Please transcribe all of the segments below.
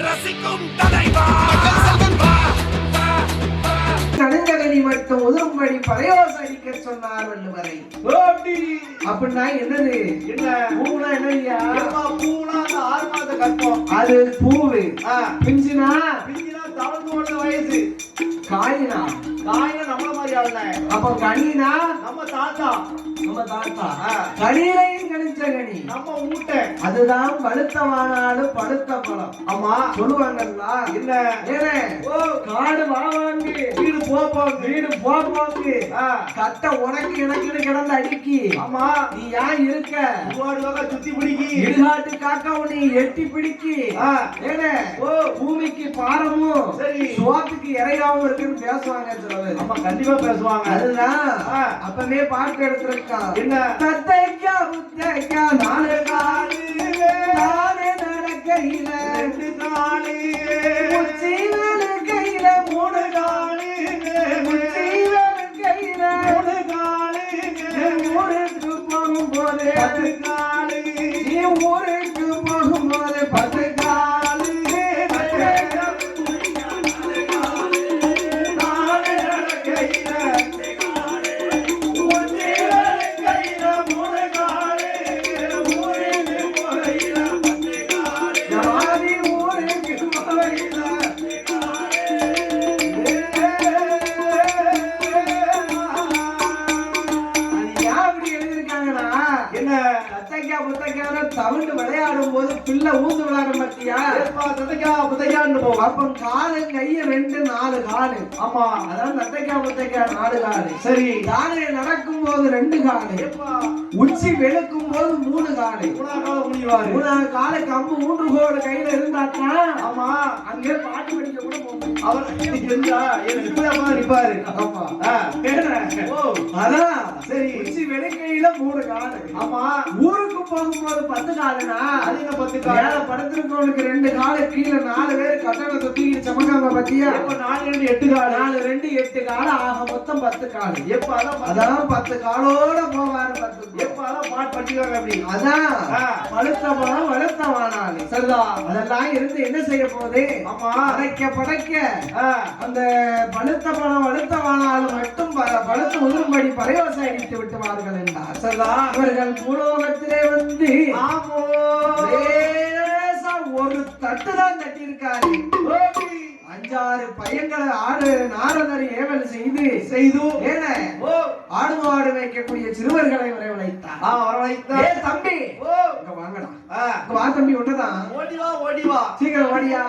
ரசிக்கும் தலைவா கடுங்கடனி மட்டும் உதிரும்படி பரையோசடிக்க சொன்னார் வள்ளுவரை. அப்படின்னா என்னது? என்ன பூனா என்னையா? பூனா அந்த 6 மாத கற்பம். அது பூவு. பிஞ்சினா தவழ்ந்து வந்த வயசு. காயினா நம்மள மாதிரி ஆளுங்க. அப்ப கனினா நம்ம தாத்தா. கனியிலையும் கணிச்ச கனி நம்ம ஊட்ட. அதுதான் பழுத்தமானாலும் பழுத்த பழம். ஆமா சொல்லுவாங்கல்ல. இல்ல ஏனே காடு வாவாங்கு வீடு போப்பாங்கு கட்ட உனக்கு எனக்குன்னு கிடந்து அடிக்கி. ஆமா நீ ஏன் இருக்க சுத்தி பிடிக்கி இடுகாட்டு காக்கா உன்னை எட்டி பிடிக்கி. ஏனே பூமிக்கு பாரமும் சரி சோத்துக்கு இறையாவும் இருக்குன்னு பேசுவாங்க சிலவர். ஆமா கண்டிப்பா பேசுவாங்க. அதுதான் அப்பவே பாட்டு எடுத்திருக்கான். என்ன தத்தைக்கா முத்தைக்கா 4 காலு நானே நடக்கையில 2 காலு உச்சிவனு கையில 3 காலு உச்சிவனு கையில 3 காலு ஊருக்கு போகும்போது 10 காலு நீ ஊருக்கு போகும்போது 10 காலு தவிட்டு விளையாடும் போது பிள்ளை ஊந்து விளையாடும் பத்தியா புத்தைக்கான்னு போகும். அப்ப காலு கைய 2 4 காலு. ஆமா அதான் புத்தைக்கா 4 காலு. சரி காலை நடக்கும் போது 2 காலு. உச்சி வெளுக்கும் போது 3 காலு. 3 காலை கம்பு 3 கோடு கையில இருந்தாத்தான். ஆமா அங்கே பாட்டு படிக்க கூட போகும். அவர் நிப்பாரு. ஆமா அதான் சரி உச்சி வெளுக்கையில 3 காலு. ஆமா ஊருக்கு போகும்போது 10 காலுனா அது என்ன 10 காலு? மேல படுத்திருக்கவனுக்கு 2 காலு கீழே 4 பேர் கட்டணத்தை தூக்கி சமக்காம பத்தியா? இப்ப 4 2 8 காலு. 4 2 8 காலு ஆக மொத்தம் 10 காலு. எப்ப அதான் 10 காலோட போவாரு. 10 எப்ப அதான் பாட்டு படிக்கிறாங்க அப்படி. அதான் பழுத்த பழம் வளர்த்த வானாலு. சரிதான் அதெல்லாம் இருந்து என்ன செய்ய போகுது? ஆமா படைக்க அந்த பழுத்த பழம் வளர்த்த வானாலும் மட்டும் பழுத்து உதிரும்படி பரையோசை அடித்து விட்டுவார்கள் என்றார். சரிதான் அவர்கள் பூலோகத்திலே வந்து ஒரு தட்டுதான் தட்டி இருக்காரு. 5-6 பையன்களை நாரதர் ஏவல் செய்து ஏன ஆடு மாடு வைக்கக்கூடிய சிறுவர்களை வரவழைத்தார். ஏ தம்பி வாங்கடா வா தம்பி ஒண்ணுதான் ஓடிவா சீக்கிரம் ஓடியா.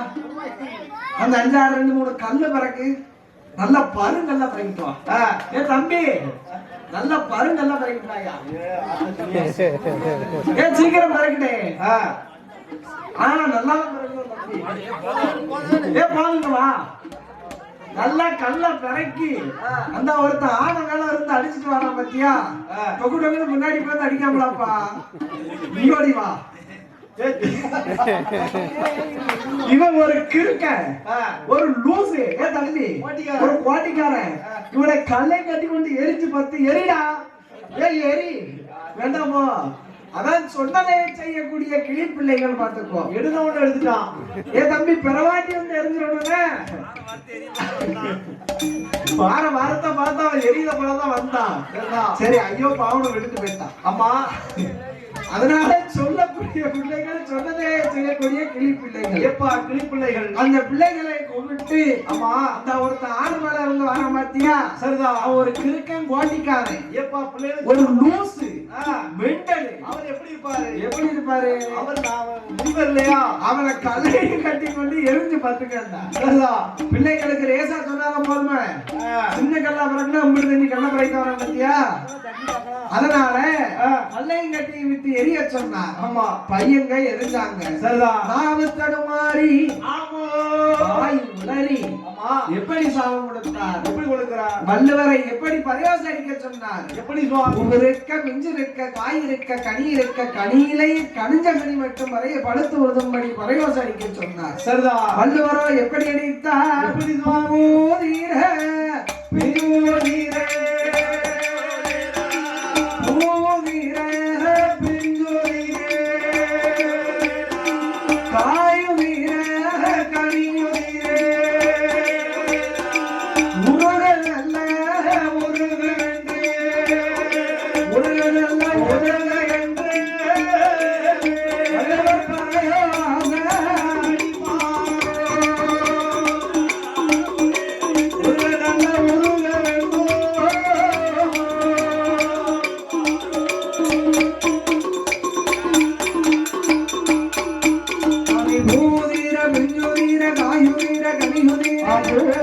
அந்த 5-6 2 3 கல்லு பறக்கு நல்ல பருங்கல்ல பறக்கிட்டு வா. ஏ தம்பி நல்ல பருங்கல்ல பறக்கிட்டாயா. ஏ சீக்கிரம் பறக்கிட்டே. நல்லா ஏ பாருங்க வா நல்லா கல்ல பிறக்கி அந்த ஒருத்த ஆன மேல இருந்து அடிச்சுட்டு வரான் பத்தியா? தொகு டொகுன்னு முன்னாடி போய் அடிக்காமலாப்பா நீ ஓடி வா. இவன் ஒரு கிறுக்க ஒரு லூசு. ஏ தம்பி ஒரு கோட்டிக்காரன் இவனை கல்லை கட்டி கொண்டு எரிச்சு பார்த்து எரிடா. ஏ எரி வேண்டாமோ அதான் சொன்னதை செய்யக்கூடிய கிளி பிள்ளைகள் பார்த்துக்கோ. எடுத்தவொன்னு எடுத்துட்டான். ஏ தம்பி பிறவாட்டி வந்து எரிஞ்சிடணும்னு வாரத்தை பார்த்தா அவன் எரியில போலதான் வந்தான். சரி ஐயோ பாவனை விட்டுட்டு போயிட்டான். ஆமா அதனால சொல்லக்கூடிய பிள்ளைகள் சொன்னதே செய்யக்கூடிய கிளி பிள்ளைகள். எப்பா கிளி பிள்ளைகள் அந்த பிள்ளைகளை கூப்பிட்டு ஆமா அந்த ஒருத்த ஆடு மேல இருந்து வர மாட்டியா? சரிதான் அவன் ஒரு கிறுக்கன் கோட்டிக்காரன். எப்பா பிள்ளைகள் ஒரு லூசு மெண்டல். அவர் எப்படி இருப்பாரு? அவர் இல்லையா அவனை கல்லையும் கட்டி கொண்டு எரிஞ்சு பார்த்துக்கா. பிள்ளைகளுக்கு ரேசா சொன்னாலும் போதுமே சின்ன கல்லா பிறகுனா 50 தண்ணி கல்ல பிறக்க வர பத்தியா? அதனால கல்லையும் கட்டி விட்டு எரிய சொன்னார். ஆமா பையங்க எரிஞ்சாங்க. சரிதான் நாவு தடுமாறி வாய் உளறி எப்படி சாபம் கொடுத்தார்? எப்படி கொடுக்கிறார்? வள்ளுவரை எப்படி பரியோசை அடிக்க சொன்னார்? எப்படி இருக்க மிஞ்சு இருக்க காய் இருக்க கனி இருக்க கனியிலை கனிஞ்ச கனி மட்டும் வரைய பழுத்து உழுதும்படி பரியோசை அடிக்க சொன்னார். சரிதான் வள்ளுவரோ எப்படி அடித்தார்? எப்படி காயுவீர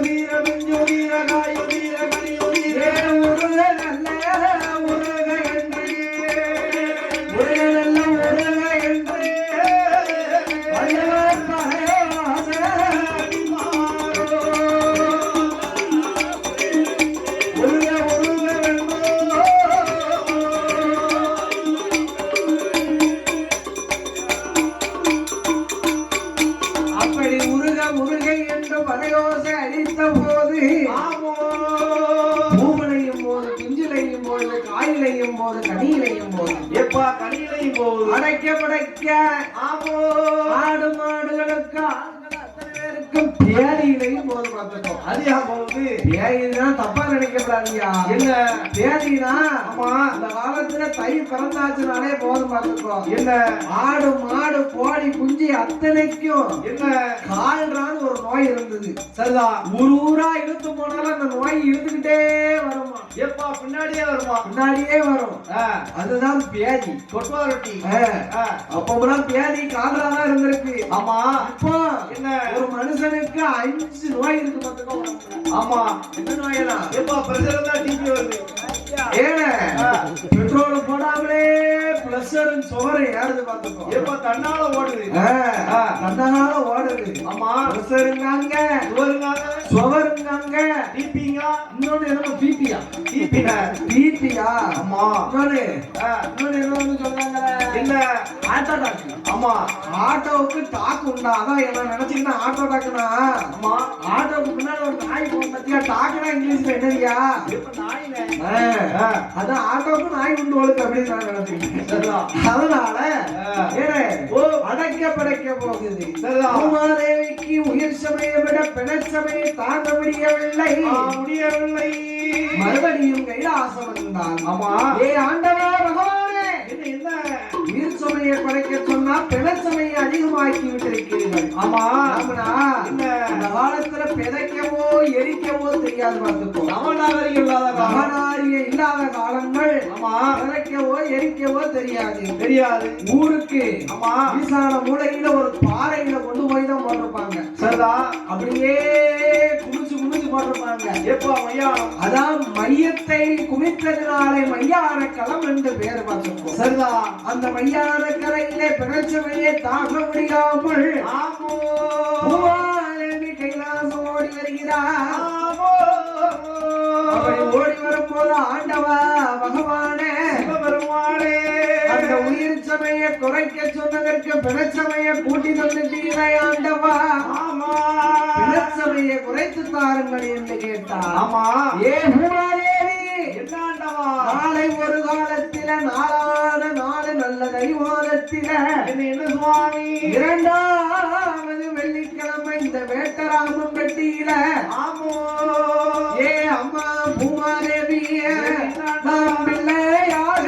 வீரமும் ஜோதிர காயுதீர கனியுதீர உருக நல்ல உருக என்று உருக நல்ல உருக என்று வல்லவர் பகையாத உருக உருக வென்றோ. அப்படி உருக உருக என்று பறையோசை அடித்த போது ஆமோ பூமலையும் போது பிஞ்சிலையும் போது காயிலையும் போது கனியிலையும் போது எப்பா கனியிலையும் போகுது அடைக்க படைக்க ஆமோ ஆடு மாடுகளுக்கு ஆண்கள் அத்தனை பேருக்கும் பேதியிலையும் போது பார்த்துட்டோம். அதிகா போகுது பேதினா தப்பா நினைக்கிறாங்க. என்ன பேதினா ஆமா அந்த காலத்துல தை பிறந்தாச்சுனாலே போதும் பார்த்துக்கோ. என்ன ஆடு மாடு கோழி குஞ்சு அத்தனைக்கும் என்ன கால்றான்னு ஒரு நோய் இருந்தது. சரிதான் ஒரு ஊரா இழுத்து போனாலும் அந்த நோய் இழுத்துக்கிட்டே வருமா, எப்பா பின்னாடியே வருமா முன்னாடியே வரும். அதுதான் பேதி. கொட்டுவா ரொட்டி அப்பெல்லாம் பேதி காதலாதான் இருந்திருக்கு. ஆமா இப்போ என்ன ஒரு மனுஷனுக்கு 5 நோய் இருக்கு பார்த்துக்கோ உடம்புல. ஆமா என்ன நோயெல்லாம்? எப்பா பிரஷர் தான் டிபி வருது ஏன பெட்ரோல் போடாமலே பிளஸர் சுகர் ஏறுது பார்த்துக்கோ. எப்பா தன்னால ஓடுது தன்னால ஓடுது. ஆமா பிளஸருங்காங்க சுவருங்காங்க சுகருங்காங்க டிபிங்க இன்னொன்னு என்னமோ பிபியா டிபிங்க பிபியா ஆமா இன்னொன்னு இன்னொன்னு சொல்றாங்க என்ன ஆட்டோ டாக்கு. ஆமா ஆட்டோவுக்கு டாக்கு உண்டா? அதான் என்ன நினைச்சீங்கன்னா ஆட்டோ டாக்குனா ஆமா ஆட்டோவுக்கு முன்னாடி ஒரு நாய் போகும் பத்தியா? டாக்குனா இங்கிலீஷ்ல என்னதியா? எப்ப நாயினே அதான் ஆட்டோவுக்கு நாய் உண்டு ஒழுக்கு அப்படின்னு நான் நினைச்சுக்கிட்டேன். அதனால ஏனே அடைக்க படைக்க போகுது. பூமாதேவிக்கு உயிர் சமயம் விட பிணச்சமையை தாங்க முடியவில்லை முடியவில்லை. மறுபடியும் கைலாசம் வந்தான். ஆமா ஏ ஆண்டவா பகவானே, என்ன உயிர் சுமையை குறைக்க சொன்னா பிணச்சமையை அதிகமாக்கி விட்டிருக்கிறீர்கள். ஆமா அந்த காலத்துல பிதைக்கவோ எரிக்கவோ தெரியாது பார்த்துக்கோ. நவநாகரிகம் இல்லாத நவநாகரிகம் இல்லாத காலங்கள். ஆமா பிதைக்கவோ எரிக்கவோ தெரியாது. தெரியாது. ஊருக்கு ஆமா ஈசான மூலையில ஒரு பாறையில கொண்டு போய் தான் போட்டிருப்பாங்க. சரிதா அப்படியே குமிச்சு குமிச்சு போட்டிருப்பாங்க. எப்பா மையானம் அதான் மையத்தை குமித்ததினாலே மையான களம் என்று பேர் பார்த்துக்கோ. சரிதா அந்த மையான கரையிலே பிணச்சமையை தாங்க முடியாமல் பூமாதேவி கைலாசம் ஓடி வருகிறார். அப்படி ஓடி வரும்போது ஆண்டவா பகவானே பெருமாளே அந்த உயிர் சமையை குறைக்க சொன்னதற்கு பிணச்சமையை கூட்டி தந்துட்டீங்களே ஆண்டவா. ஆமா பிணச்சமையை குறைத்து தாருங்கள் என்று கேட்டார். ஆமா ஏ பூமாதேவி, என்னாண்டவா நாளை ஒரு காலத்தில நாளான நாடு நல்ல தைவாதத்தில என்ன சுவாமி 2வது வெள்ளிக்கிழமை இந்த வேட்டராமன் வெட்டியில ஆமோ ஏ அம்மா பூமாதேவிய நாம் பிள்ளையாக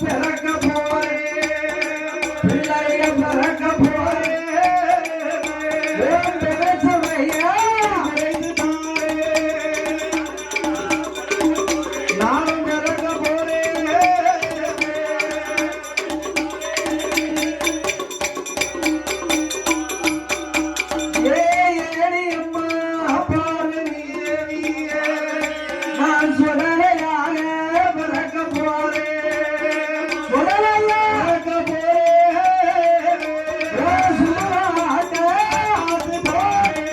பிறக்க போறேன், பிள்ளைய பிறக்க போறேன். நானும் பிறக்க போறேன். நான் சுடலையாக பிறக்க போறேன், சுடலையாக போறேன், சுடலாக ஆத்து போறேன்.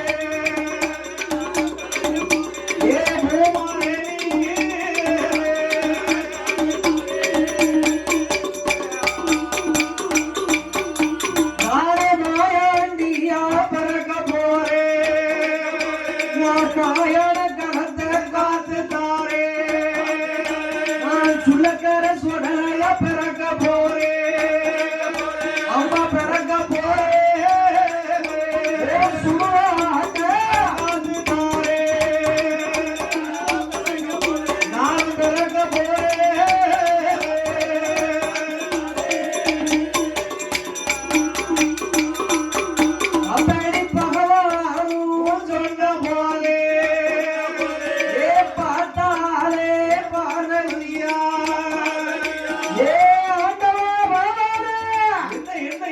ஏ பூமாதேவி, நானே மாயாண்டியா பிறக்க போறேன், நான் காயான கணத்தை காத்து தாரேன், நான் சுள்ளக்கர சுடலைய பிறக்க போறேன், அம்மா பிறக்க போறேன், சுடலாக ஆத்து தாரேன், நான் பிறக்க போறேன். அப்படி பகவானும் சொன்ன போலே ஏ பார்த்தாலே பார்வதியா, ஏ ஆண்டவா பகவானே,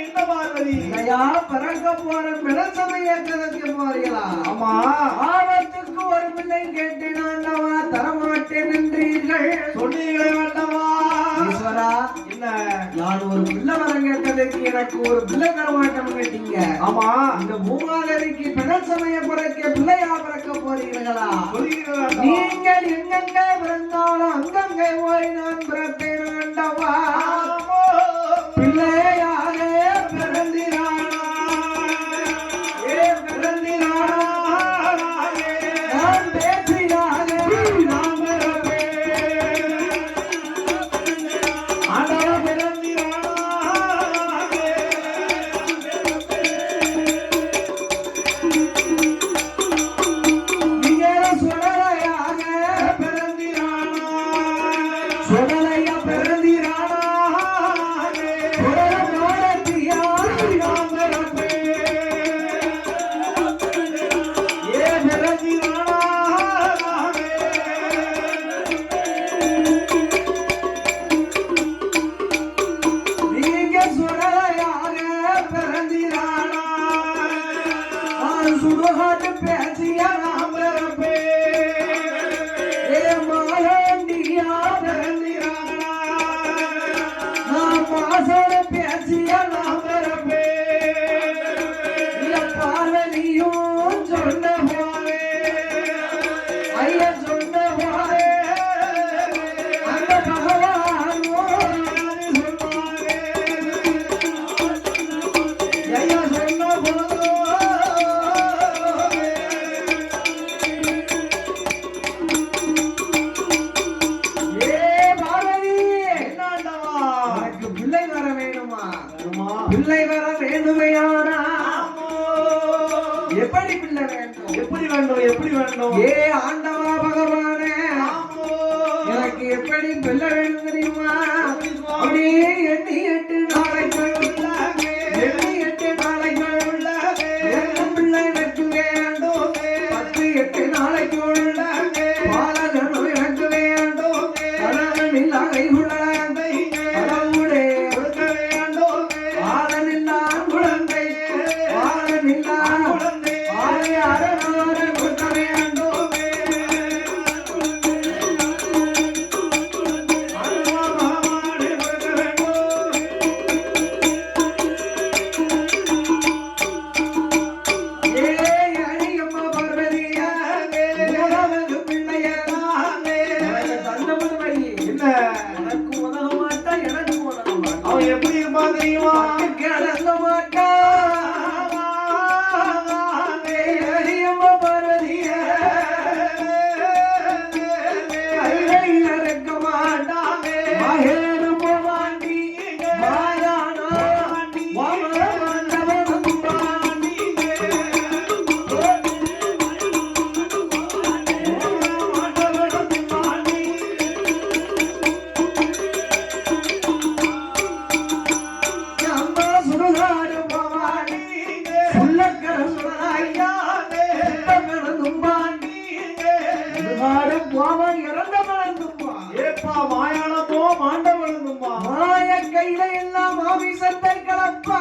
என்ன பார்வதி இல்லையா பிறக்க போற இருவரும் விளசமையேற்றதற்கு போறீங்களா? ஆமா ஆபத்துக்கு ஒரு பிள்ளை கேட்டேன் ஆண்டவா, தரமாட்டேன் என்றீர்கள். சொன்னீங்களே ஆண்டவா. ஈஸ்வரா, என்ன நான் ஒரு பிள்ளை வரம் கேட்டதுக்கு எனக்கு ஒரு பிள்ளை தரமாட்டம் கேட்டீங்க. ஆமா இந்த மூமாதேவிக்கு விளசமைய பிறக்க பிள்ளையா பிறக்க போறீர்களா? சொல்லுகிறீங்களே ஆண்டவா. நீங்கள் எங்கெங்கே பிறந்தாலும் அங்கங்கே போய் நான் பிறப்பேன் ஆண்டவா. பிள்ளையாக பிறந்திரானா, பிறந்திரானா, நான் பேற்றியாக நான் பிறப்பேன். ஆண்டவா பிறந்திரானா, நீங்கள் சுடலையாக பிறந்திரானா, சுடலையா பிறந்திரானா, சுடல மாடத்தியா நான் பிறப்பேன். ஏ பிறந்திரானா, நீங்க சுடலையாக பிறந்திரானா, சுடுகாட்டு பேசியா நான் பிறப்பேன். ஏ மாயாண்டியா பிறந்திரானா, நான் மாசோட பேசியா நான் பிறப்பேன். இல்ல பார்வதியும் சொன்ன போலே, ஐயா சொன்ன போலே, அந்த பகவானும் சொன்னாரே, ஐயா சொன்ன போதோ. ஏ பார்வதி, என்ன ஆண்டவா. உனக்கு பிள்ளை வர வேணுமா? ஆமா. பிள்ளை வர வேண்டுமையானா ஆமோ. எப்படி பிள்ளை வேண்டும்? எப்படி வேண்டும் எப்படி வேண்டும். ஏ ஆண்டவா பகவானே, ஆமோ. எனக்கு எப்படி பிள்ளை வேணும் தெரியுமா? அப்படியே எண்ணி 8 நாளைக்குள் உள்ளாவே, எண்ணி 8 நாளைக்குள் உள்ளாவே, என்ன பிள்ளை எனக்கு வேண்டும். 10, 8 நாளைக்குள் உள்ளாவே, பாலகனும் எனக்கு வேண்டும். கணவன் இல்லா கைகுழந்தை கடவுளே கொடுக்க வேண்டும். ஆளனில்லா குழந்தை, ஆளனில்லா குழந்தை, ஆளை அரணார கொடுக்க வேண்டும். அருமா பகவானே கொடுக்க வேண்டும். ஏ அடியம்மா பார்வதியாவே, உலகத்து பிள்ளையராவே, எனக்கு தந்தமுது வழி. என்ன எனக்கு உதவ மாட்டா, எனக்கு உதவ மாட்டா. அவன் எப்படி இருப்பான் தெரியுமா. கிடந்த மாட்டா. ஏ அடியம்மா பார்வதியே, கையில் இறக்க மாட்டாவே. மகேனும் வாண்டி, மாயானா வாமனவனும் வாண்டி. அம்மா சுடுகாடு பவானி, உள்ளக்கர சுடராயா, கடந்தும் பாண்டி. சுடுகாடு போவன் இறந்த மறந்தும் பா. ஏப்பா மாயாளமோ மாண்டவளனுமா. மாய கையில எல்லாம் ஆவிசத்தை கலப்பா.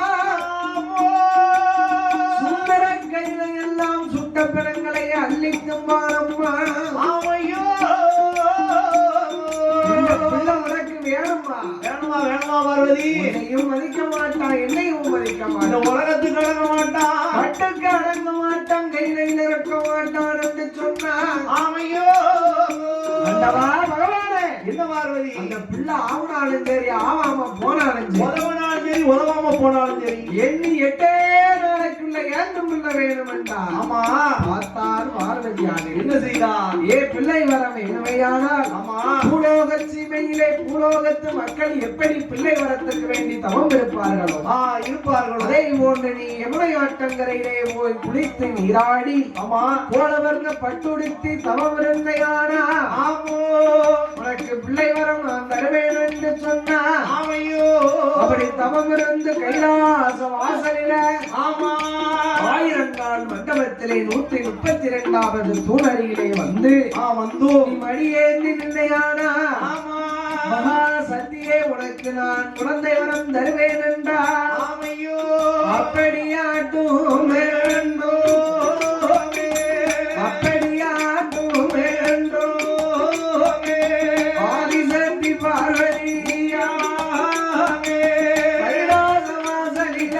சுந்தர கையில எல்லாம் சுட்ட பிணங்களை அள்ளிக்கும் பாரம்மா. ஆமையோ. இந்த பிள்ளை உனக்கு வேணுமா? வேணுமா வேணுமா பார்வதி. உன்னையும் மதிக்க மாட்டான், என்னையும் மதிக்க இந்த மாட்டான். உலகத்துக்கு அடங்க மாட்டான். கட்டுக்கு அடங்க மாட்டான், கையில இறக்க மாட்டான் என்று சொன்னான். ஆமையோ. ஆண்டவா பகவானே, என்ன பார்வதி. அந்த பிள்ளை ஆவனாலும் சரி ஆவாம போனாலும் சரி, உதவனாலும் சரி உதவாம போனாலும் சரி, எண்ணி 8 நாளைக்குள்ள ஏண்டும் பிள்ளை வேணும் என்றான். ஆமா பார்த்தார் பார்வதியானே, என்ன செய்தான். ஏ பிள்ளை வரம் வேணுமையானால் ஆமா பூலோக சீமையிலே பூலோகத்து மக்கள் எப்படி பிள்ளை வரத்துக்கு வேண்டி தவம் இருப்பார்களோ இருப்பார்களோ அதே போன்று நீ யமுனை ஆற்றங்கரையிலே போய் குளித்து நீராடி ஆமா கோலவர்ண பட்டுடுத்தி தவம் இருந்தையானா ஆமோ உனக்கு பிள்ளை வரம் நான் தருவேன் என்று சொன்னா ஆமையோ அப்படி தவம் இருந்து கைலாச வாசலில ஆமா 1000 நாள் மண்டபத்திலே 132வது தூணருகிலே வந்து வந்து நீ மடியேந்தி நின்னையானா ஆமா மகா சத்தியே உனக்கு நான் குழந்தை வரம் தருவேன் என்றார். ஆமையோ அப்படியாட்டும் வேண்டோ அப்படியாட்டும் வேண்டோ ஆதிசக்தி பார்வதியா கைலாச வாசலில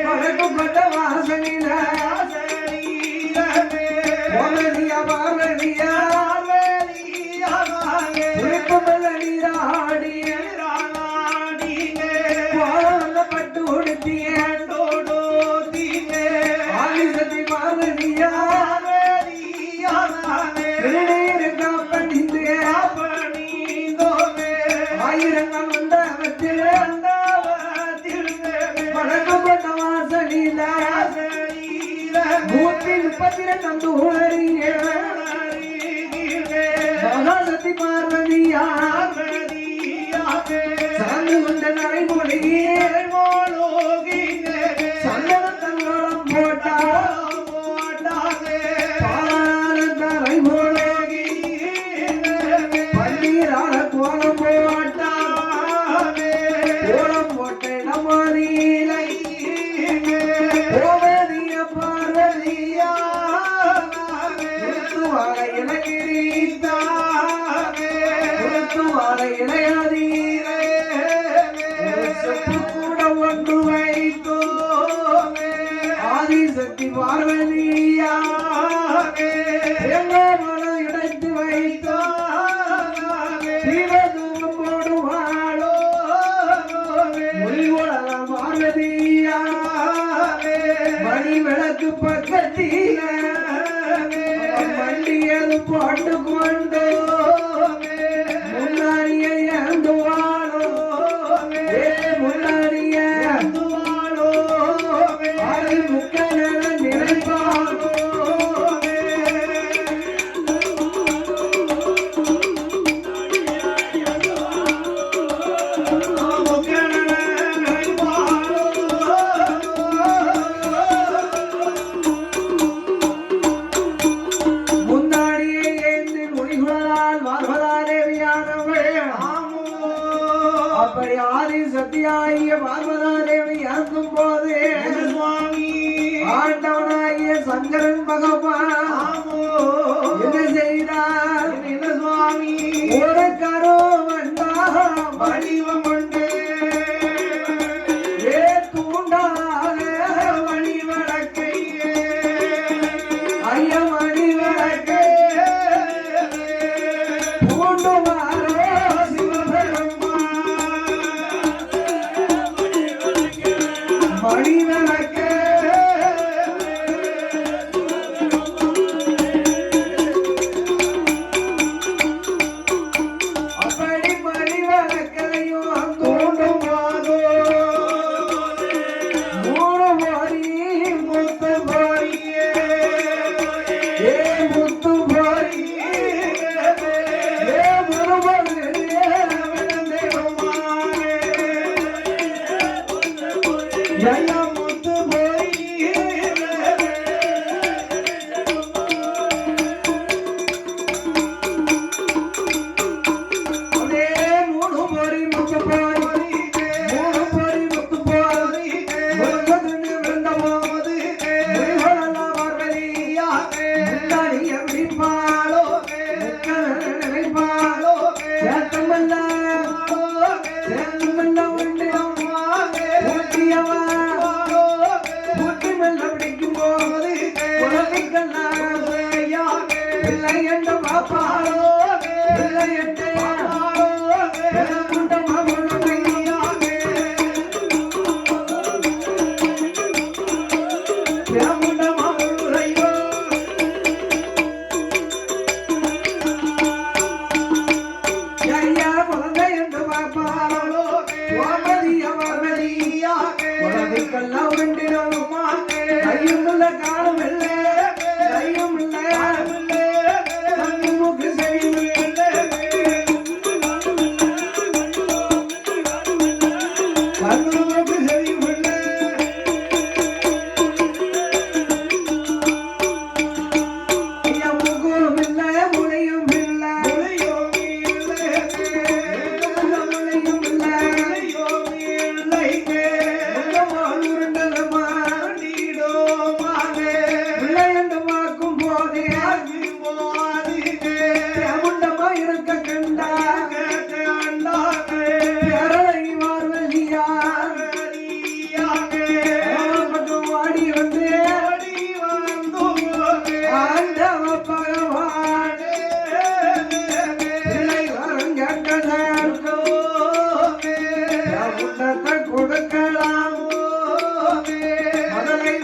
வடக்குப்பட்ட வாசலில பார்வதியா பார்வதியா உருக்குமல்ல நீராடிய பட்டு உடுத்திய ஆதிசக்தி பார்வதியா திருநீரு காப்பணிந்து ஆயிரங்கள் மண்டபத்தில் வடக்குப்பட்ட வாசலில 132 ஊழறிய மகாசக்தி பார்வதியா சாமி கொண்ட நரைமொழியே சந்தனத்தங்கோளம் போட்டா பாலானந்தரை மோளோகி பன்னீரான கோலம் போட்டா கோலம் போட்ட இடமாதிலை கோவதிய பார்வதியா வாழ இலகிரீதா வாழ இளையாதீரே கூட ஒன்று வைத்தோ ஆதிசக்தி பார்வதியா மனம் இடைத்து வைத்தோ தீபதூபம் போடுவாளோ மொழிகோடலாம் பார்வதியா மணி விளக்கு பக்கத்தில மண்டியது போட்டு கொண்டு முன்னாடிய ஏந்துவாளோ முன்னாடிய ஏந்துவாளோ அது முக்கன நினைப்பாளோ அப்படி ஆதி சத்தியாகிய பார்வதா தேவி இறக்கும் போது ஆண்டவனாகிய சங்கரன் பகவான் என்ன செய்தார்? சுவாமி ஒரு கரோ வந்தா வடிவம் உண்டு ஏ தூண்டாத மணி வழக்கையே ஐய மணி வழக்கே பூண்டுவாரோ சிவபெருமா மணி வழக்கே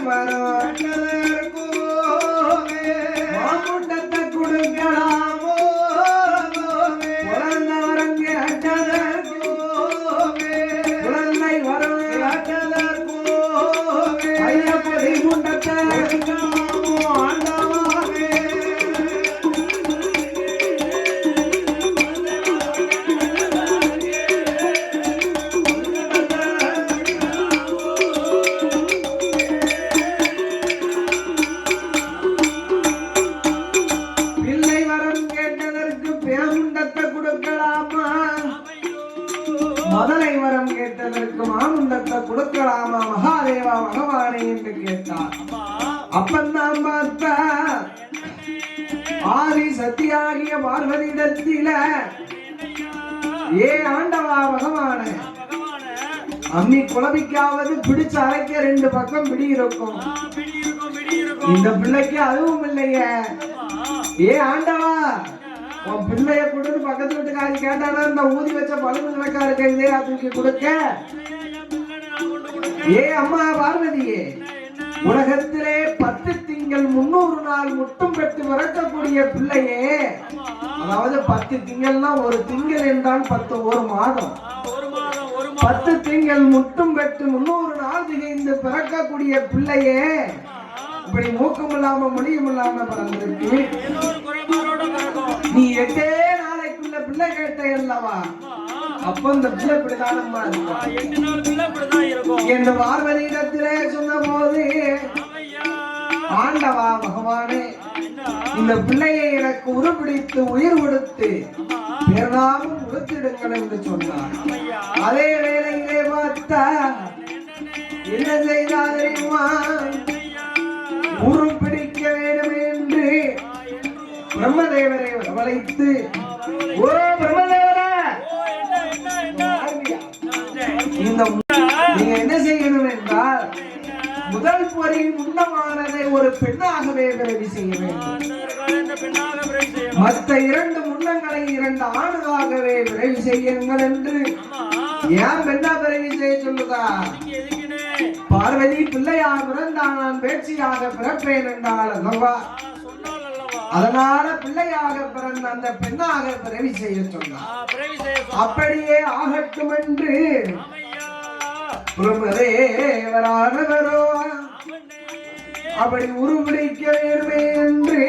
வரும் மாமுண்டத்தை கொடுக்கலாமோ குழந்தை வரம் கேட்டதற்கோ குழந்தை வரம் கேட்டதற்கோ ஐயப்படி முண்டத்தை ஆண்டவாவே முதலை வரம் கேட்டதற்கு மாமுண்டத்தை கொடுக்கலாமா மகாதேவா பகவானே என்று கேட்டார். அப்பந்தான் பார்த்த ஆதி சத்தியாகிய பார்வதிடத்தில ஏ ஆண்டவா பகவானே அம்மி குழம்பிக்காவது பிடிச்சு அரைக்க 2 பக்கம் பிடி இருக்கும். இந்த பிள்ளைக்கு அதுவும் இல்லையே. ஏ ஆண்டவா உன் பிள்ளைய கொடுத்து பக்கத்து வீட்டுக்காரி கேட்டானா இந்த ஊதி வச்ச பழுது கணக்காரு கைதே தூக்கி கொடுக்க. ஏ அம்மா பார்வதியே உலகத்திலே 10 திங்கள் 300 நாள் முட்டும் பெற்று பிறக்கக்கூடிய பிள்ளையே, அதாவது 10 திங்கள்னா ஒரு திங்கள் என்றால் 10 ஒரு மாதம். 10 திங்கள் முட்டும் பெற்று 300 நாள் திகைந்து பிறக்கக்கூடிய பிள்ளையே இப்படி மூக்கம் இல்லாம முடியும் இல்லாம பிறந்திருக்கு. நீ 8 நாளைக்குள்ள பிள்ளை கேட்ட அல்லவா, அப்ப இந்த பிள்ளை இப்படிதானம்மா இருக்கும் என்று பார்வதியிடத்திலே சொன்ன போது ஆண்டவா பகவானே இந்த பிள்ளையை எனக்கு உருப்பிடித்து உயிர் கொடுத்து பேர்நாமும் கொடுத்திடுங்கள் என்று சொன்னார். அதே வேளையிலே பார்த்தா என்ன செய்தார் தெரியுமா, உருப்பிடிக்க வேண்டும் என்று பிரம்மதேவரை வரவழைத்து, ஓ பிரம்மதேவரே இந்த நீங்க என்ன செய்யணும் என்றால் முதல் பொறி முன்னமானதை ஒரு பெண்ணாகவே பிறவி செய்ய வேண்டும். மற்ற 2 முன்னங்களை 2 ஆணுகாகவே பிறவி செய்யுங்கள் என்று ஏன் பெண்ணா பிறவி செய்ய சொல்லுதா? பார்வதி பிள்ளையாக பிறந்தால் நான் பேச்சியாக பிறப்பேன் என்றால் அல்லவா, அதனால பிள்ளையாக பிறந்த அந்த பெண்ணாக பிறவி செய்ய சொன்னார். அப்படியே ஆகட்டும் என்று பிரம்மதேவரானவரோ அப்படி உருவடிக்க வேண்டுமே என்று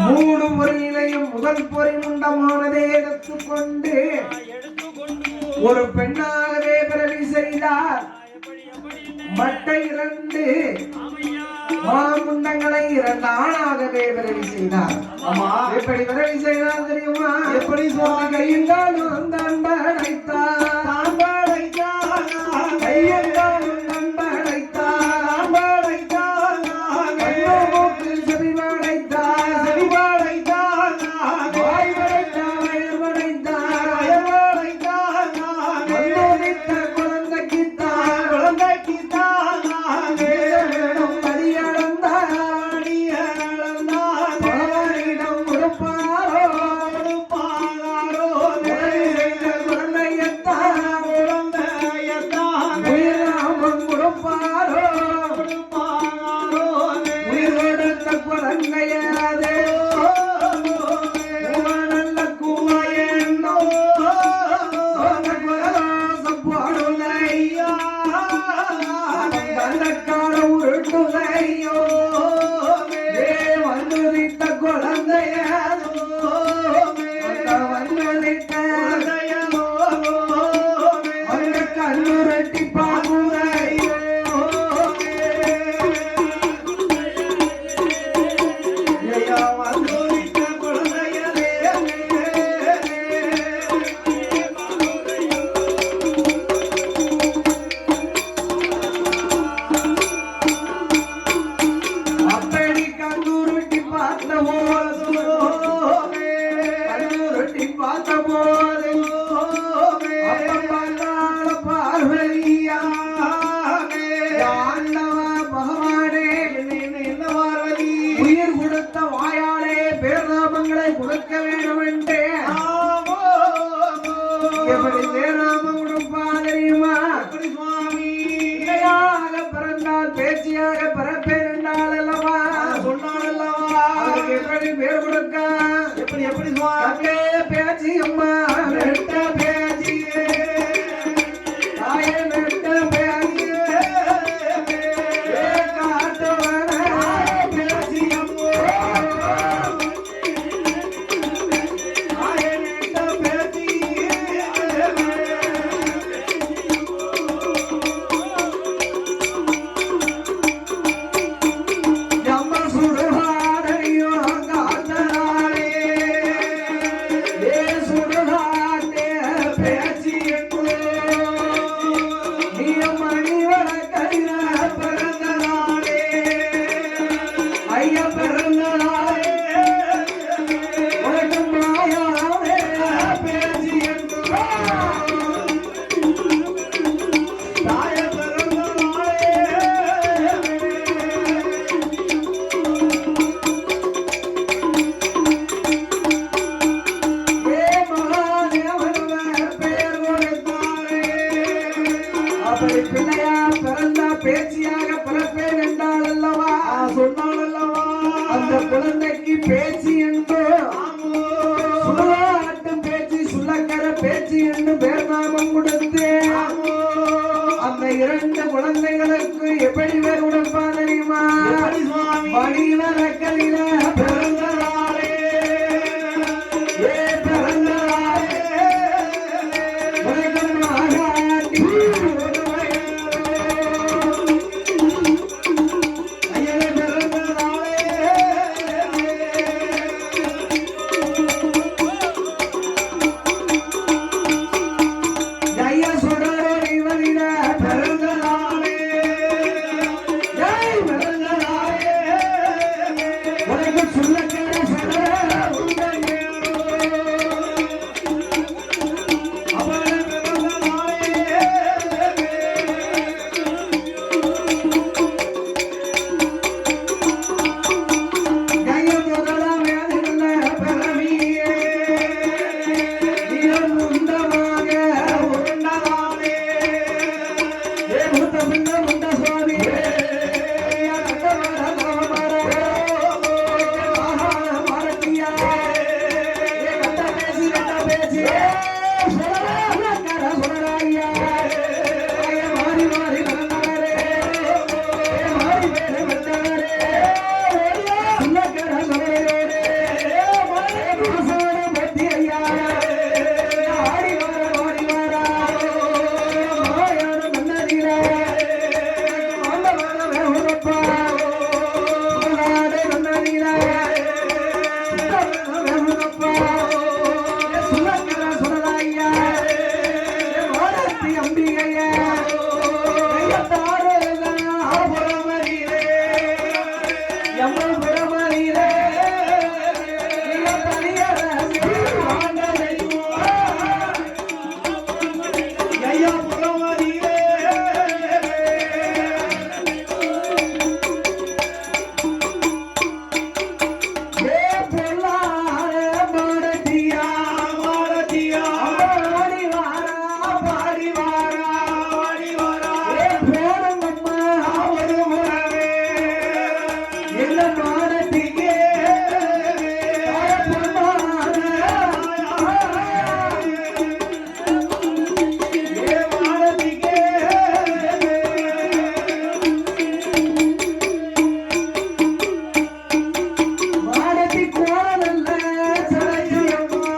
3 பொறியிலையும் முதல் பொறி முண்டமானதை எடுத்துக்கொண்டு ஒரு பெண்ணாகவே பிறவி செய்தார். மற்ற 2 மாமுண்டங்களை 2 ஆணாகவே பிறவி செய்தார். எப்படி பிறவி செய்தார் தெரியுமா? எப்படி கையெங்காலும் அந்த அன்படைத்தார், கையெங்காலும் அன்படைத்தார், கண்ணோக்கில் செவிமடைத்தார், வாய் படைத்தார், வயல் படைத்தார், வந்தோதித்த குழந்தைக்குத்தான் வேதம் படியளந்தார், பகவானிடம் கொடுப்பாரோ குழந்தையத்தான் உயிராமம் கொடுப்பாரோ, உயிர் கொடுத்த குழந்தையாதே நல்ல கூமையோ போடுலையா நல்லக்கால உருட்டுலையோ வந்துதித்த குழந்தையாதோ வந்துதித்த அந்த கண்ணுரட்டி பாகுதையோ வந்துதித்த குழந்தையதே அப்படி கண்ணுருட்டி பார்த்த போது பார்வதியா ஆண்டவா பகவானே என்ன பார்வதி உயிர் கொடுத்த வாயாலே பேர்நாமங்களை கொடுக்க வேண்டும் என்றே எப்படி பேர்நாமம் கொடுப்பா தெரியுமா? சுவாமி பிறந்தால் பேச்சு பேச்சியாக பிறப்பேன் என்றால் அல்லவா சொன்னான் அல்லவா அவருக்கு எப்படி பேர் கொடுக்க எப்படி எப்படி சுவாமி பேச்சு அம்மா ரெட்ட பேச்சு தாயே நெட்ட பேச்சு காட்டவன பேச்சு அம்மோ ஆயே நெட்ட பேச்சு நம்ம சுடுகாடையோ காத்தனாலே சுடுகாட்டே பேச்சு நீ மணிவள கையில பிறந்த நாளே ஐயா பிறந்த நாளே உனக்கு மாயாவே பேச்சு தாய பிறந்த நாளே அப்படி பிள்ளையா பிறந்த பேச்சியாக பிறப்பேன் என்றால் அல்லவா சொன்னான் அல்லவா அந்த குழந்தைக்கு பேச்சு என்று சுடுகாட்டும் பேச்சு சுள்ளக்கர பேச்சு என்று பேர் நாமம் கொடுத்து அந்த இரண்டு குழந்தைகளுக்கு எப்படி பேர் கொடுப்பா தெரியுமா எப்படி சுவாமி மணிவரக்கலில பிறந்த நாளே பிறந்த நாளே உலகம் ஆகாட்டி ஐயனே பிறந்த நாளே ஐயா சொல்றாரோ இவனிட பிறந்த நாளே பிறந்த நாளே உனக்கு சொல்லக்கிற சொல்ல அவளை பிறந்த நாளே ஐயா முதலாம் வேதில்ல பிறவியே நீரம் உண்டமாக உண்டதானே முத்த பின்ன முண்ட சுவாமி மாரத்தியா கட்ட பேசி சுடராய்யா மாறி மாறி வந்தவரே மாறி பேரு வந்தவரே சுள்ளக்கர சுடரோடே பத்தி ஐயா ஆடி வாரா மாயான மன்னரீரா ஆண்டவர வேணுப்பா நாடே மன்னரீரா வேணுப்பா சுள்ளக்கர சுடராய்யா மாரத்தி அம்பிகையா ஐயத்தாரே புறமரீரே எம்மல் புறமரீரே ஐயா புறமறியே மாரத்தியா மாரதியா பாடி வாரா பாடி வாரா வாடி வரா போறங்கம்மா ஒரு முறவே என்ன மாரத்திக்கே ஏ மாரதிகே மாரத்தி கோலல்ல சரையம்மா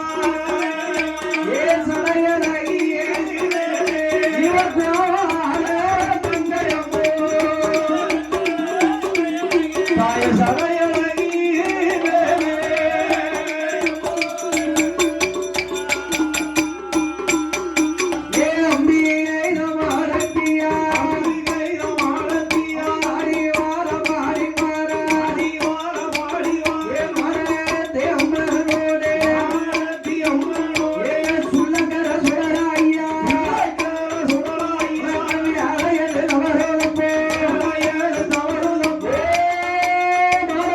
ஏன் சரையலையே இவர் கோல தங்கையம்மோ தாய சரையழகி ஏ அம்பியை மாரத்தியா மாரதியா மாறி வார மாறி மாற வாடி வர வாடி வர ஏ மரத்தே அம்மனோடே மாரதி அம்மனோ ஏ சுள்ளக்கர சுடராய்யா சுடராயா அரையது நவரப்போ ஏழு தவறுதப்போ ஏ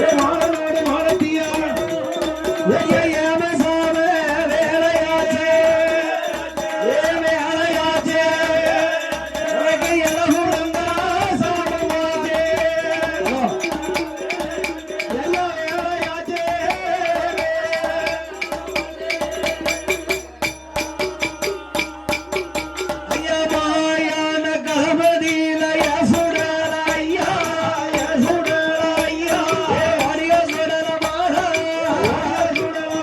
ஏ மாடநாடு மாடத்தியா சுடல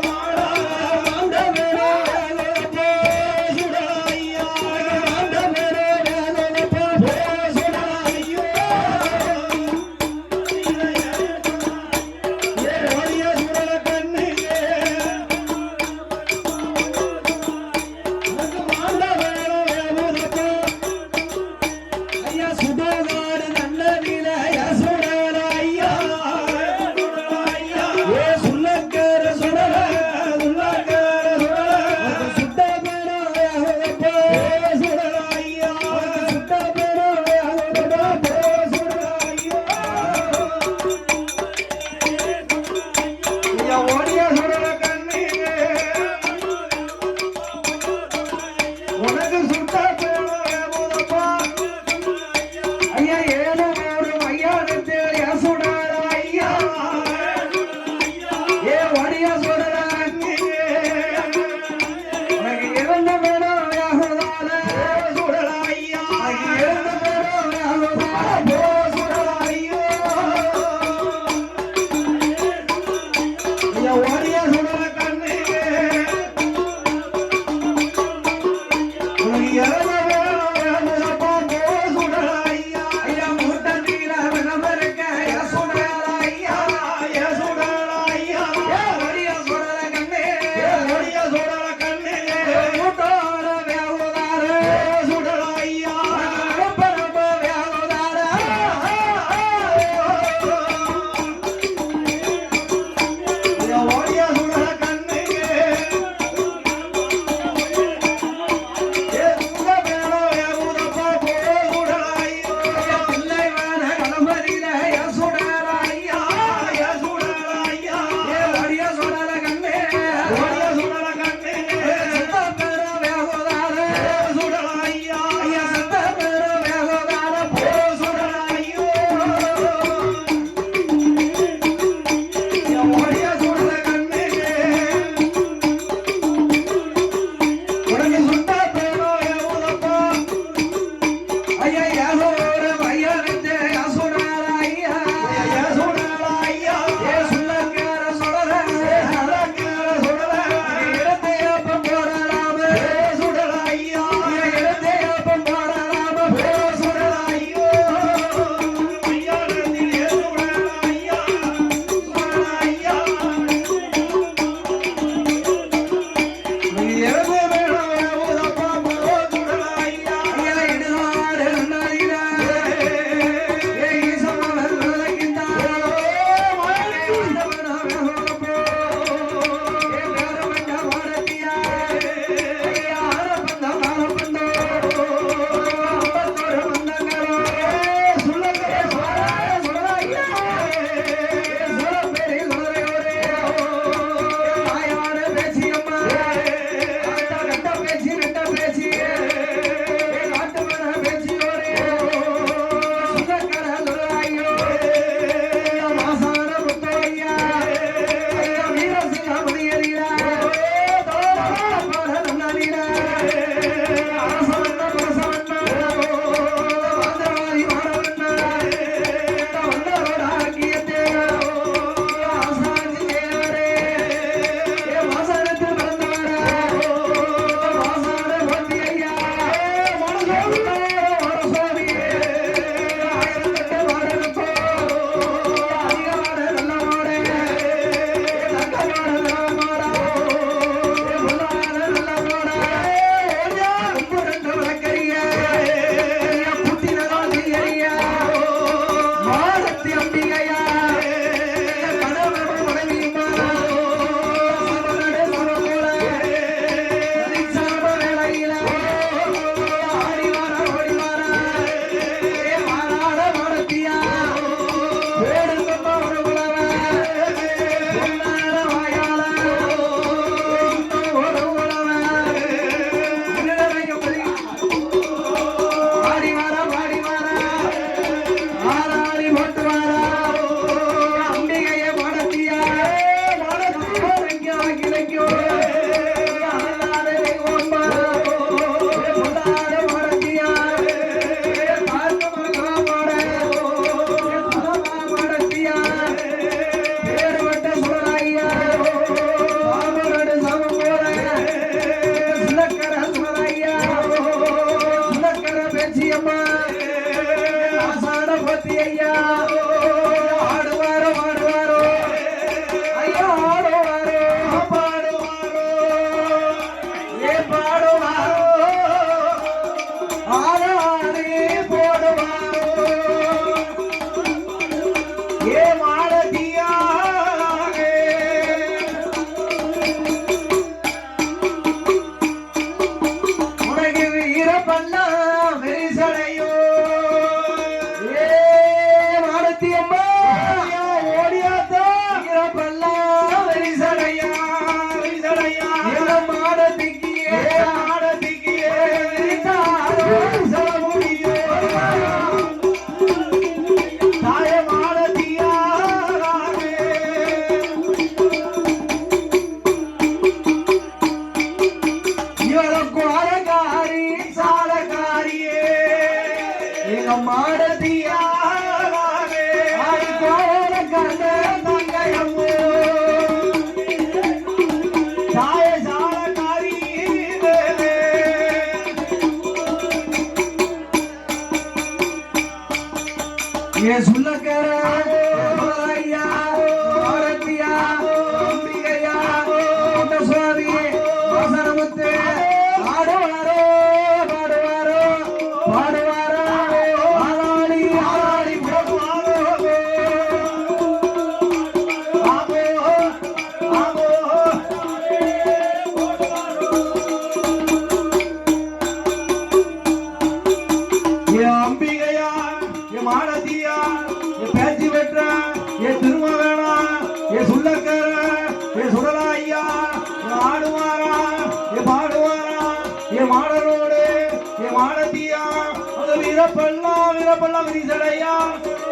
விரப்பெல்லாம் விரிசடையா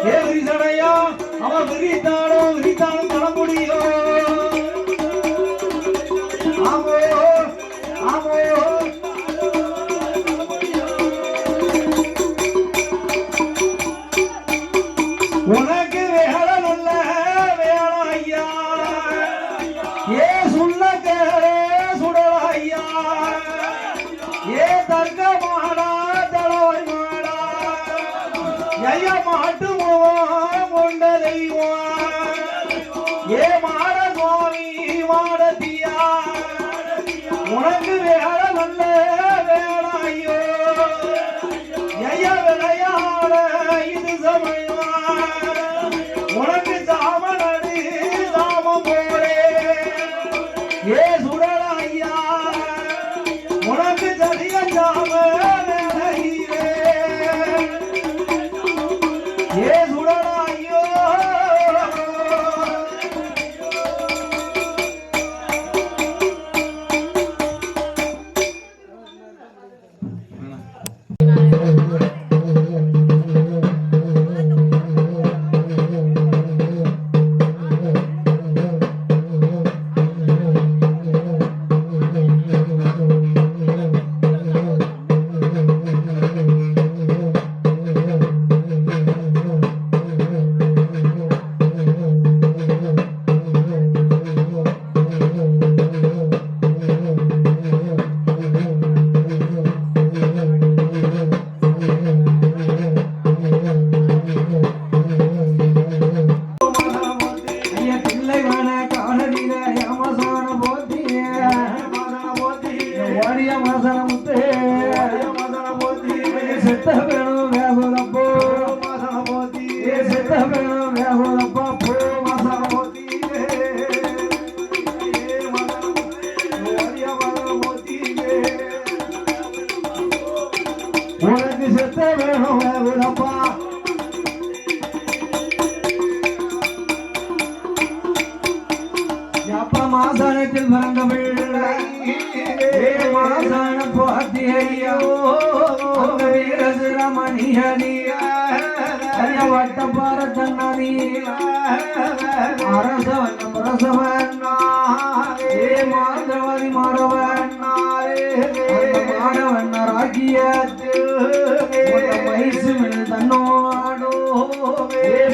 ஏ விரிசடையா அவன் விரித்தாலும் தர முடியும் ஆமோ ஆமோ உனக்கு வேலை நல்ல வேலை ஐயா ஏ சுள்ள கேளே சுடல ஐயா ஏ தர்க்க மாடா தலவை மாடா ஐயா மாட்டு கொண்ட தெய்வம் ஏ மாட சுவாமி மாடத்தியா உனக்கு வேலை நல்ல வேலை ஐயோ ஐயா விளையாட இது சமயம் உனக்கு சாமனடு சாமம் போரே ஏ சுடல ஐயா உனக்கு ஜலிய சாம ஏ சுடல ஐயோ உனக்கு செத்த வேணும் வேகுதப்பா அப்பா மாசானத்தில் பிறந்தவள் மாசான போத்தி ஐயோ வீரசிரமணியனிய வட்டப்பார தன்னி அரசவன் அரசவன் மாதவரி மாறவன் மாணவன் ராக்கியத்து வயசுமில் தன்னோடோ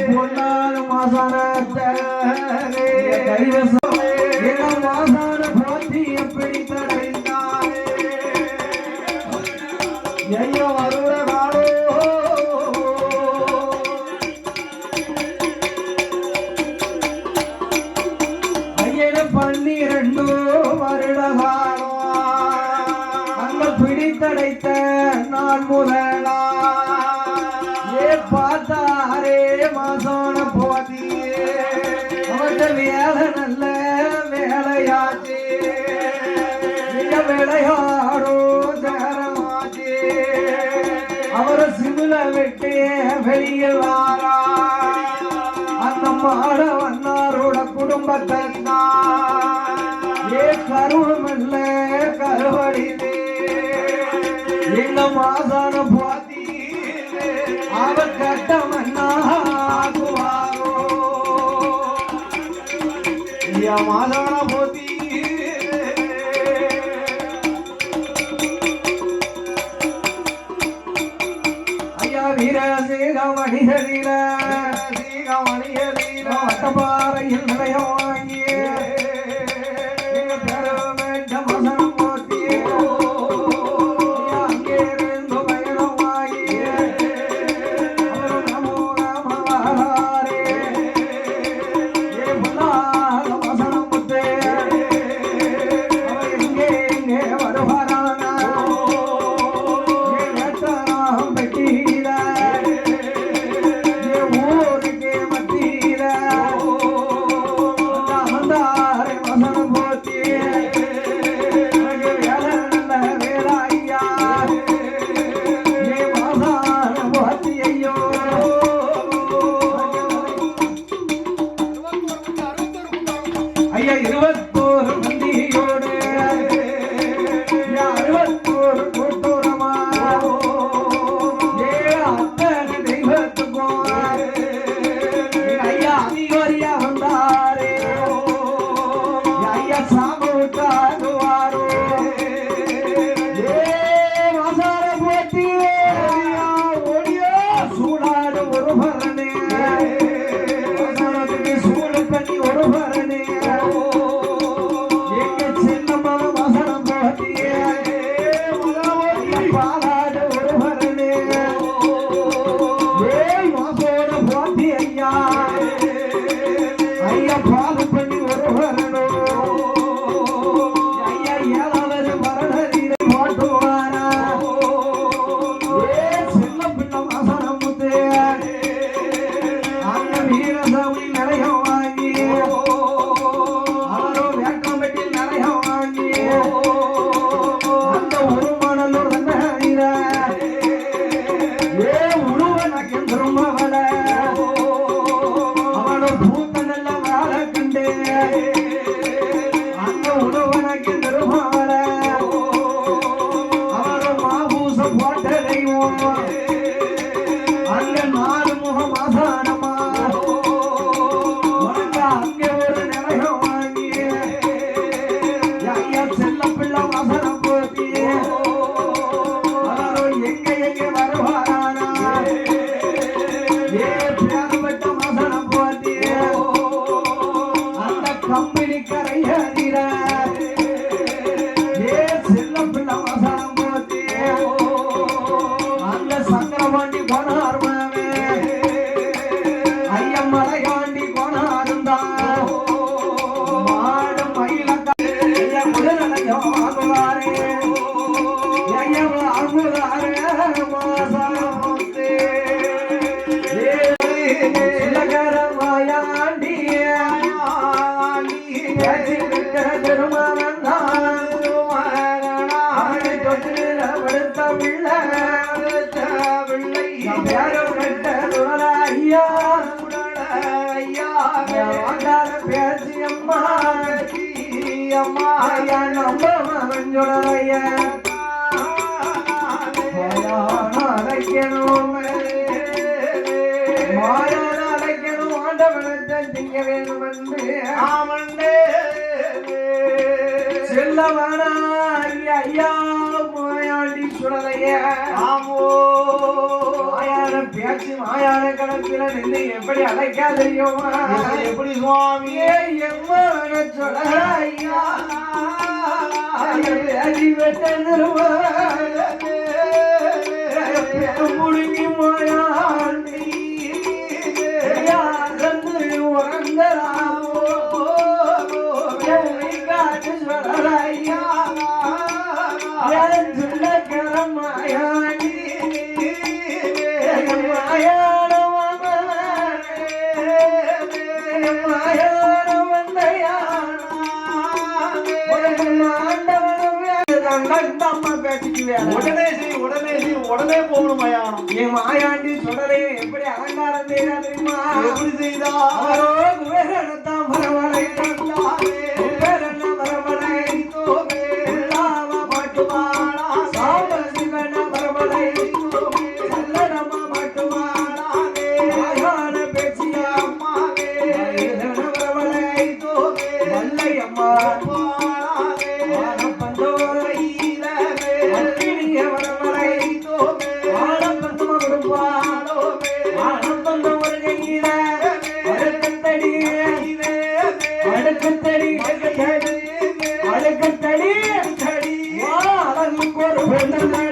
பொன்னாத மாசானத்தை கைவசம் மாசான போத்தி எப்படி தடைந்தாரே ஐயோ வருட காலோ ஐயன 12 வருட காலம் அந்த பிடித்தடைத்த நான் முதலா ஏ பார்த்தாரே மாசான போத்தியே அவட்ட வேலை நல்ல வேலையாச்சு விளையாடோ சேரமாச்சு அவர சிமில விட்டு வெளியில் வாரா அந்த மாட வண்ணாரோட குடும்பத்தை ஏ கருவமில்ல கருவடிவே எங்க மாசான போத்தி அவ கட்டமன்னாகுவாரோ மாசான போத்தி வீரசீகமணிகளில வட்டப்பாறையில் நிலைய வாங்கிய பெருமேட்ட மசனம் போத்தியே அங்கிருந்து பயணம் ஆகிய அவர் நமோ நமரே ஏ புல்லால மசனம் முத்தே அவர் இங்கே வருவாரான பெட்டியில ஐயா 21 மந்தியோடு 61 கூட்டுறமா அந்த உணவனுக்கு திருமாவள அவரும் மாபூசம் போட்ட தெய்வம் அங்க நாலு முகம் ஆசானமா உனக்கு அங்கே ஒரு நிலையம் வாங்கி ஐயா செல்ல பிள்ளை வாசனம் போட்டி அவரும் எங்க வருவாரானா ஏ பேரப்பட்ட வாசனம் போட்டி அந்த கம்பெனி கரையறிற ஏ செல்ல பிள்ளை வாசனம் போட்டி அந்த சக்கரபாண்டி போனார் மாமே ஐயா மலையாண்டி போனாருந்தா மாடு மயிலக்காய் ஐயா முதலையும் ஆகுவாரே ஐயா ஆகுவாரே மாசாமத்தே சிலகரமாயாண்டி திருமணம் அவனை தொட்டில படுத்த பிள்ளை பேரும் கட்ட ஐயா வாங்காத பேசி அம்மா ஐயா நம்ம மகன் சொல்லையா அழைக்கணும் மாயான அழைக்கணும் ஆண்டவனத்தை திங்க வேணும் என்று செல்லவனா ஐயா மாயாண்டி சுடலையா மாயான பேச்சு மாயான கணக்கில நின்று எப்படி அழைக்கா தெரியுமா எப்படி சுவாமியே எம்மன சொல்ல ஐயா பேசி வெட்ட முழுங்கி மாயாண்டி உறங்கலாமோ காட்டு சொல்லையா மாயாண்டி உடனே போகணும் மயானம். என் மாயாண்டி சுடரே எப்படி அலங்காரம் செய்தா தெரியுமா? எப்படி செய்தா? அவரோ குபேரனத்தான் மரவரை தந்தாரே. குபேரன மரவரை தோமே. உள்ளாவ மாட்டுவாளா. சாம்ப சிவன மரவரை தோமே. சல்லடமா மாட்டுவாளாவே. மாயான பேச்சியா அம்மாவே. மருதன மரவரை தோமே. வல்லை அம்மா வாழாவே. வானம் பந்தோரை ஈரவே. அக்கினிய மரவரை தோமே. வானம் பந்தம கொடுப்பாளோமே. வானம் பந்த ஒரு கையில அடுக்கத்தடி அடுக்கத்தடி அடுக்கத்தடி அழகுக்கு ஒரு பெண்ணை